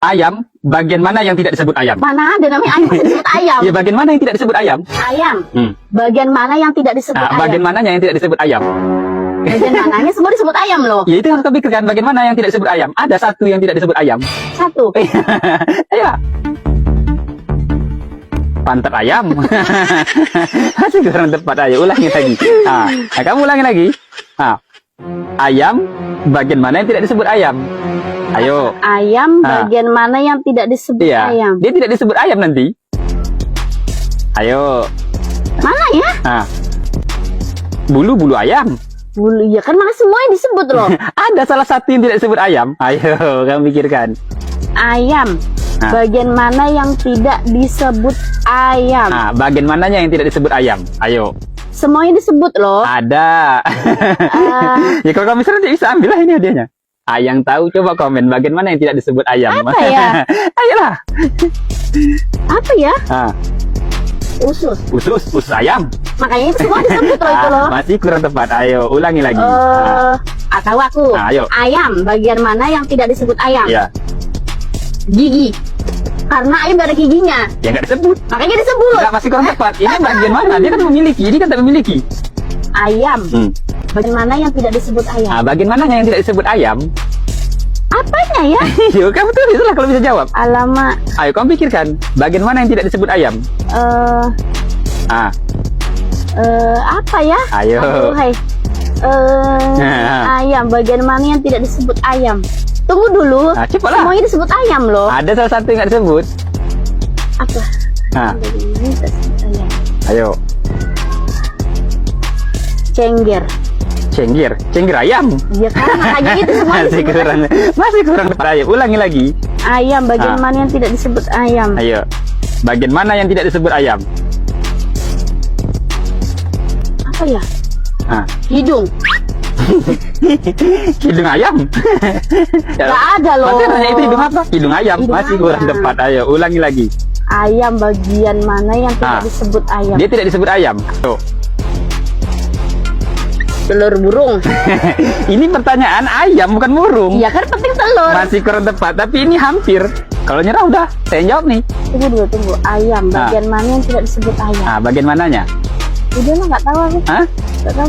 Ayam, bagian mana yang tidak disebut ayam? Mana ada namanya ayam masih disebut ayam? Ya, bagian mana yang tidak disebut ayam? Ayam. Hmm. Bagian mana yang tidak disebut ayam? Bagian mananya yang tidak disebut ayam? Bagian mananya semua disebut ayam loh. Ya, itu yang harus kau pikirkan. Bagian mana yang tidak disebut ayam? Ada satu yang tidak disebut ayam. Satu. Ayo. Pantat ayam. Masih kurang tepat. Ayo, ulangi lagi. Nah, kamu ulangi lagi. Nah, ayam, bagian mana yang tidak disebut ayam? Ayo. Ayam, bagian mana yang tidak disebut Iya, ayam? dia tidak disebut ayam nanti. Ayo. Mana ya? Nah, bulu ayam. Bulu, ya kan mana semua yang disebut loh. Ada salah satu yang tidak disebut ayam. Ayo, kamu pikirkan. Ayam. Bagian mana yang tidak disebut ayam? Nah, bagian mananya yang tidak disebut ayam? Ayo. Semuanya disebut loh. Ada. Ya kalau kamu misalnya bisa ambil lah ini hadiahnya. Yang tahu coba komen bagian mana yang tidak disebut ayam. Apa ya? Ayolah. Apa ya? Usus ayam. Makanya itu semua disebut loh itu loh. Masih kurang tepat. Ayo, ulangi lagi. Tahu aku. Ayo. Ayam, bagian mana yang tidak disebut ayam? Ya. Gigi. Karena ayam gak ada giginya. Ya nggak disebut. Makanya disebut. Nggak, masih kurang tepat. Ini bagian mana? Dia kan memiliki. Ini kan tak memiliki. Ayam. Bagian mana yang tidak disebut ayam? Bagian mananya yang tidak disebut ayam? Apanya ya? Yuk, kamu tulis lah kalau bisa jawab. Alamak. Ayo, kamu pikirkan. Bagian mana yang tidak disebut ayam? Apa ya? Ayo. Aduh, hai. Ayam. Bagian mana yang tidak disebut ayam? Tunggu dulu. Cepatlah. Semuanya disebut ayam loh. Ada salah satu yang nggak disebut. Apa? Bagian mana yang tidak disebut ayam? Ayo. Cenggir ayam. Iya kan, makanya itu semua masih kurang tepat. Ayo, ulangi lagi. Ayam, bagian mana yang tidak disebut ayam? Ayo, bagian mana yang tidak disebut ayam? Apa ya? Hidung. Hidung ayam. Gak ada loh. Masih nanya itu hidung apa? Hidung ayam. Masih kurang tepat. Ayo, ulangi lagi. Ayam, bagian mana yang tidak disebut ayam? Dia tidak disebut ayam. Tuh. Telur burung. Ini pertanyaan ayam bukan burung. Iya kan penting telur. Masih kurang tepat, tapi ini hampir. Kalau nyerah udah, saya jawab nih. Tunggu. Ayam, bagian mana yang tidak disebut ayam? Bagian mananya? Udah mah nggak tahu aku.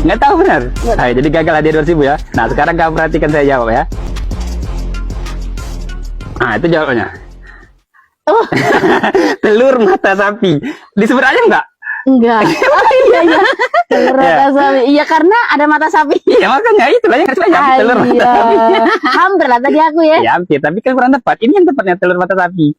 Nggak tahu benar. Ayo, jadi gagal hadiah 2.000 ya. Nah, sekarang kamu perhatikan saya jawab ya. Itu jawabannya. Telur mata sapi. Disebut ayam nggak? Enggak. Iya. Telur mata sapi. Iya karena ada mata sapi. Iya makanya itu lah yang nggak ayam. Telur mata sapi. Hampir lah tadi aku ya. Ya hampir, tapi kan kurang tepat. Ini yang tepatnya telur mata sapi.